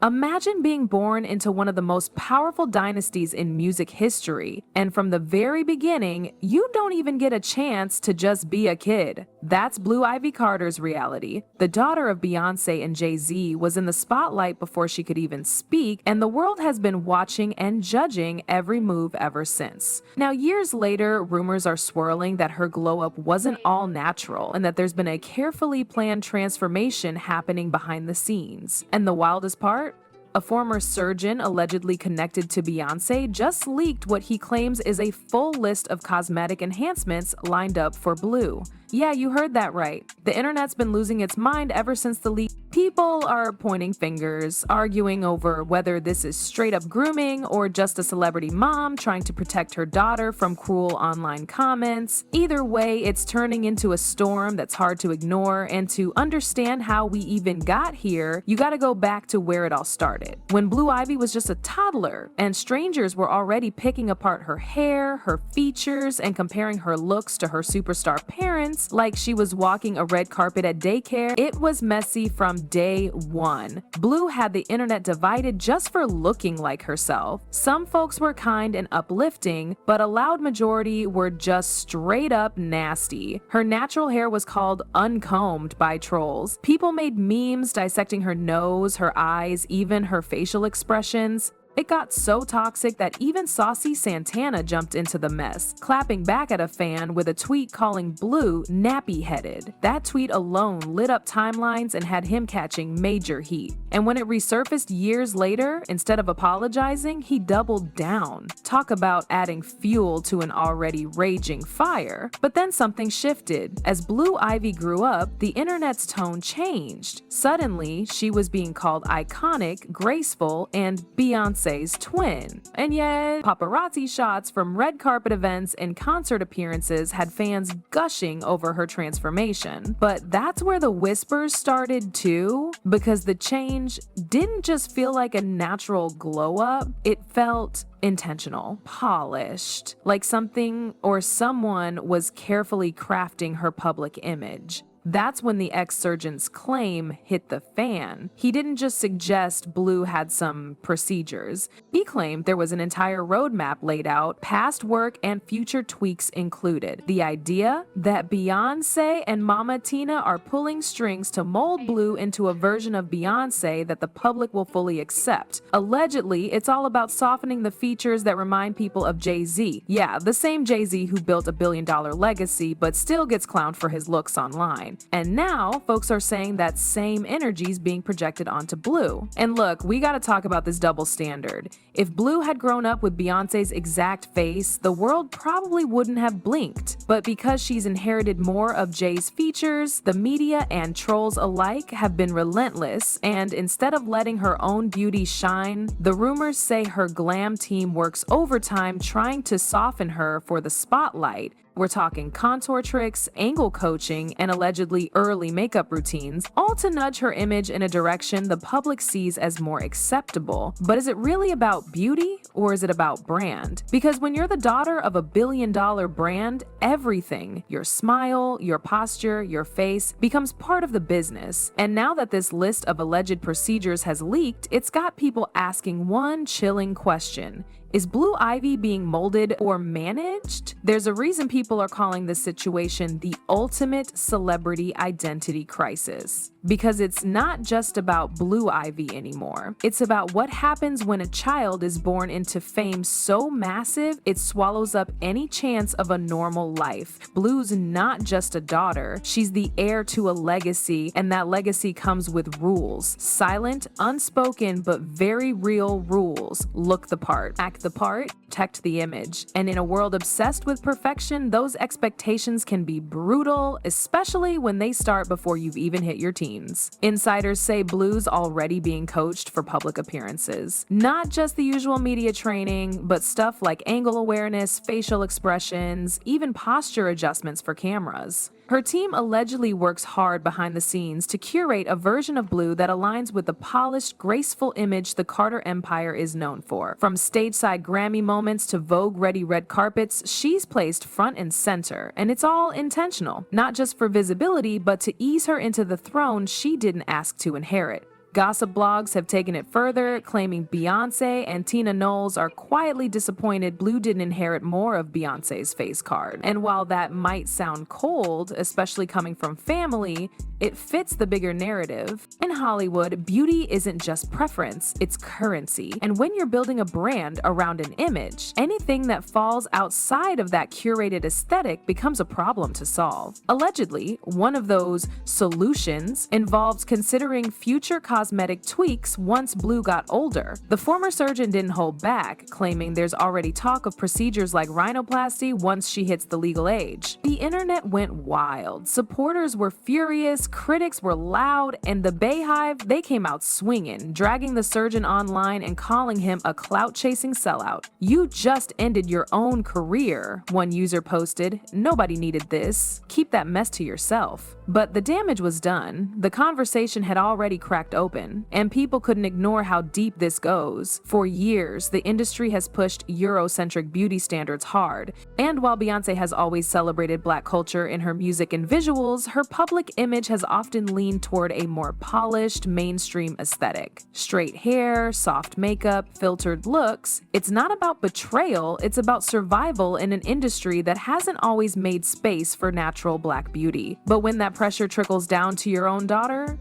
Imagine being born into one of the most powerful dynasties in music history, and from the very beginning, you don't even get a chance to just be a kid. That's Blue Ivy Carter's reality. The daughter of Beyoncé and Jay-Z was in the spotlight before she could even speak, and the world has been watching and judging every move ever since. Now, years later, rumors are swirling that her glow-up wasn't all natural and that there's been a carefully planned transformation happening behind the scenes. And the wildest part? A former surgeon allegedly connected to Beyoncé just leaked what he claims is a full list of cosmetic enhancements lined up for Blue. Yeah, you heard that right. The internet's been losing its mind ever since the leak. People are pointing fingers, arguing over whether this is straight up grooming or just a celebrity mom trying to protect her daughter from cruel online comments. Either way, it's turning into a storm that's hard to ignore, and to understand how we even got here, you gotta go back to where it all started. When Blue Ivy was just a toddler, and strangers were already picking apart her hair, her features, and comparing her looks to her superstar parents like she was walking a red carpet at daycare, it was messy from day one. Blue had the internet divided just for looking like herself. Some folks were kind and uplifting, but a loud majority were just straight up nasty. Her natural hair was called uncombed by trolls. People made memes dissecting her nose, her eyes, even her facial expressions. It got so toxic that even Saucy Santana jumped into the mess, clapping back at a fan with a tweet calling Blue nappy-headed. That tweet alone lit up timelines and had him catching major heat. And when it resurfaced years later, instead of apologizing, he doubled down. Talk about adding fuel to an already raging fire. But then something shifted. As Blue Ivy grew up, the internet's tone changed. Suddenly, she was being called iconic, graceful, and Beyoncé's twin. And yet, paparazzi shots from red carpet events and concert appearances had fans gushing over her transformation. But that's where the whispers started too, because the change didn't just feel like a natural glow up, it felt intentional, polished, like something or someone was carefully crafting her public image. That's when the ex-surgeon's claim hit the fan. He didn't just suggest Blue had some procedures. He claimed there was an entire roadmap laid out, past work and future tweaks included. The idea that Beyoncé and Mama Tina are pulling strings to mold Blue into a version of Beyoncé that the public will fully accept. Allegedly, it's all about softening the features that remind people of Jay-Z. Yeah, the same Jay-Z who built a billion-dollar legacy but still gets clowned for his looks online. And now, folks are saying that same energy's being projected onto Blue. And look, we gotta talk about this double standard. If Blue had grown up with Beyoncé's exact face, the world probably wouldn't have blinked. But because she's inherited more of Jay's features, the media and trolls alike have been relentless, and instead of letting her own beauty shine, the rumors say her glam team works overtime trying to soften her for the spotlight. We're talking contour tricks, angle coaching, and allegedly early makeup routines, all to nudge her image in a direction the public sees as more acceptable. But is it really about beauty, or is it about brand? Because when you're the daughter of a billion-dollar brand, everything, your smile, your posture, your face, becomes part of the business. And now that this list of alleged procedures has leaked, it's got people asking one chilling question. Is Blue Ivy being molded or managed? There's a reason people are calling this situation the ultimate celebrity identity crisis. Because it's not just about Blue Ivy anymore. It's about what happens when a child is born into fame so massive it swallows up any chance of a normal life. Blue's not just a daughter, she's the heir to a legacy, and that legacy comes with rules. Silent, unspoken, but very real rules. Look the part, act the part, protect the image. And in a world obsessed with perfection, those expectations can be brutal, especially when they start before you've even hit your teens. Insiders say Blue's already being coached for public appearances. Not just the usual media training, but stuff like angle awareness, facial expressions, even posture adjustments for cameras. Her team allegedly works hard behind the scenes to curate a version of Blue that aligns with the polished, graceful image the Carter Empire is known for. From stage-side Grammy moments to Vogue-ready red carpets, she's placed front and center, and it's all intentional. Not just for visibility, but to ease her into the throne she didn't ask to inherit. Gossip blogs have taken it further, claiming Beyoncé and Tina Knowles are quietly disappointed Blue didn't inherit more of Beyoncé's face card. And while that might sound cold, especially coming from family, it fits the bigger narrative. In Hollywood, beauty isn't just preference, it's currency. And when you're building a brand around an image, anything that falls outside of that curated aesthetic becomes a problem to solve. Allegedly, one of those solutions involves considering future cosmetic tweaks once Blue got older. The former surgeon didn't hold back, claiming there's already talk of procedures like rhinoplasty once she hits the legal age. The internet went wild. Supporters were furious, critics were loud, and the Bayhive, they came out swinging, dragging the surgeon online and calling him a clout-chasing sellout. "You just ended your own career," one user posted. "Nobody needed this. Keep that mess to yourself." But the damage was done. The conversation had already cracked open, and people couldn't ignore how deep this goes. For years, the industry has pushed Eurocentric beauty standards hard, and while Beyoncé has always celebrated Black culture in her music and visuals, her public image has often leaned toward a more polished, mainstream aesthetic. Straight hair, soft makeup, filtered looks. It's not about betrayal, it's about survival in an industry that hasn't always made space for natural Black beauty. But when that pressure trickles down to your own daughter,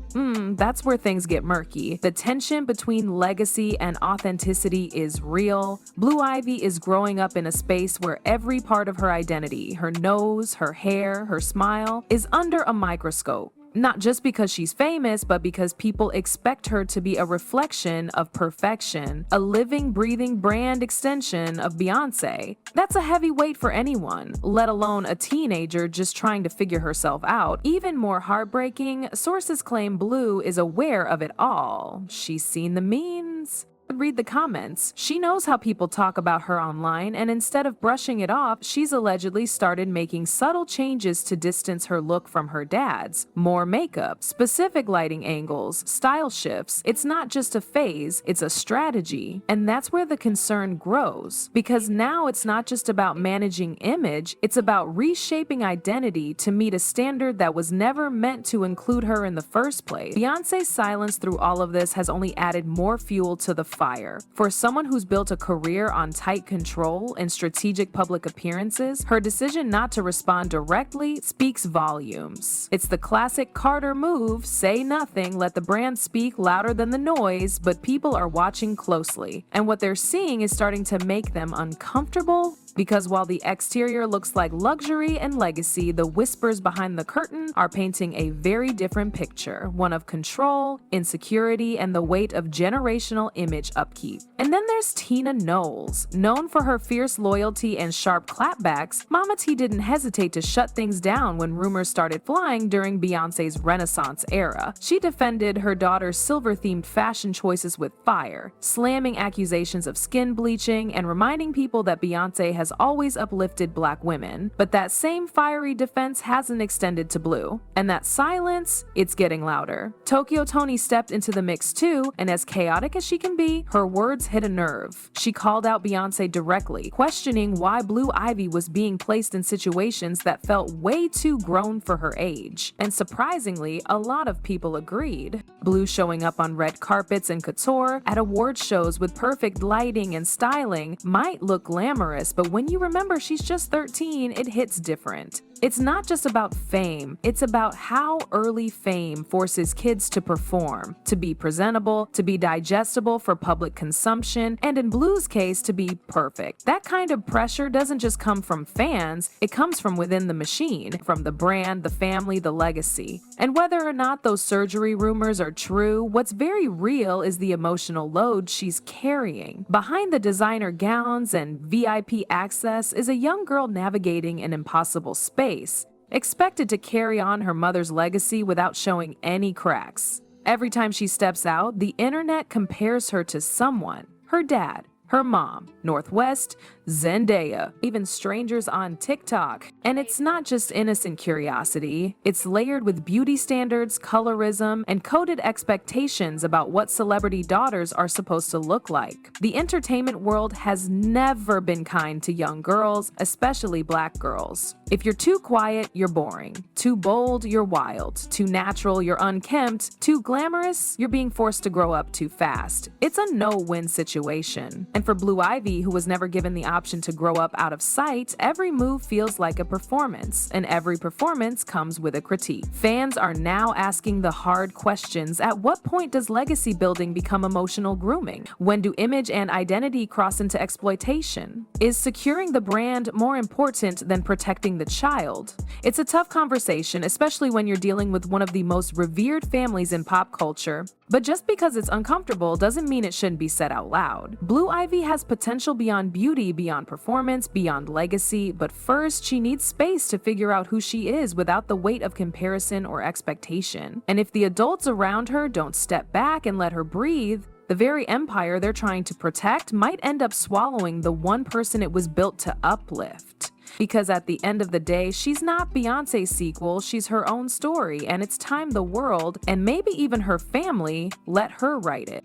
that's where things get murky. The tension between legacy and authenticity is real. Blue Ivy is growing up in a space where every part of her identity, her nose, her hair, her smile, is under a microscope. Not just because she's famous, but because people expect her to be a reflection of perfection, a living, breathing brand extension of Beyoncé. That's a heavy weight for anyone, let alone a teenager just trying to figure herself out. Even more heartbreaking, sources claim Blue is aware of it all. She's seen the memes. Read the comments. She knows how people talk about her online, and instead of brushing it off, she's allegedly started making subtle changes to distance her look from her dad's. More makeup, specific lighting angles, style shifts. It's not just a phase, it's a strategy. And that's where the concern grows. Because now it's not just about managing image, it's about reshaping identity to meet a standard that was never meant to include her in the first place. Beyoncé's silence through all of this has only added more fuel to the fire. For someone who's built a career on tight control and strategic public appearances, her decision not to respond directly speaks volumes. It's the classic Carter move, say nothing, let the brand speak louder than the noise, but people are watching closely. And what they're seeing is starting to make them uncomfortable. Because while the exterior looks like luxury and legacy, the whispers behind the curtain are painting a very different picture, one of control, insecurity, and the weight of generational image upkeep. And then there's Tina Knowles. Known for her fierce loyalty and sharp clapbacks, Mama T didn't hesitate to shut things down when rumors started flying during Beyoncé's Renaissance era. She defended her daughter's silver-themed fashion choices with fire, slamming accusations of skin bleaching and reminding people that Beyoncé has always uplifted Black women. But that same fiery defense hasn't extended to Blue. And that silence, it's getting louder. Tokyo Toni stepped into the mix too, and as chaotic as she can be, her words hit a nerve. She called out Beyoncé directly, questioning why Blue Ivy was being placed in situations that felt way too grown for her age. And surprisingly, a lot of people agreed. Blue showing up on red carpets and couture, at award shows with perfect lighting and styling might look glamorous, but when you remember she's just 13, it hits different. It's not just about fame, it's about how early fame forces kids to perform, to be presentable, to be digestible for public consumption, and in Blue's case, to be perfect. That kind of pressure doesn't just come from fans, it comes from within the machine, from the brand, the family, the legacy. And whether or not those surgery rumors are true, what's very real is the emotional load she's carrying. Behind the designer gowns and VIP access is a young girl navigating an impossible space, expected to carry on her mother's legacy without showing any cracks. Every time she steps out, the internet compares her to someone, her dad, her mom, Northwest, Zendaya, even strangers on TikTok. And it's not just innocent curiosity, it's layered with beauty standards, colorism, and coded expectations about what celebrity daughters are supposed to look like. The entertainment world has never been kind to young girls, especially Black girls. If you're too quiet, you're boring. Too bold, you're wild. Too natural, you're unkempt. Too glamorous, you're being forced to grow up too fast. It's a no-win situation. And for Blue Ivy, who was never given the option to grow up out of sight, every move feels like a performance, and every performance comes with a critique. Fans are now asking the hard questions. At what point does legacy building become emotional grooming? When do image and identity cross into exploitation? Is securing the brand more important than protecting the child? It's a tough conversation, especially when you're dealing with one of the most revered families in pop culture. But just because it's uncomfortable doesn't mean it shouldn't be said out loud. Blue Ivy has potential beyond beauty, beyond performance, beyond legacy, but first she needs space to figure out who she is without the weight of comparison or expectation. And if the adults around her don't step back and let her breathe, the very empire they're trying to protect might end up swallowing the one person it was built to uplift. Because at the end of the day, she's not Beyoncé's sequel, she's her own story, and it's time the world, and maybe even her family, let her write it.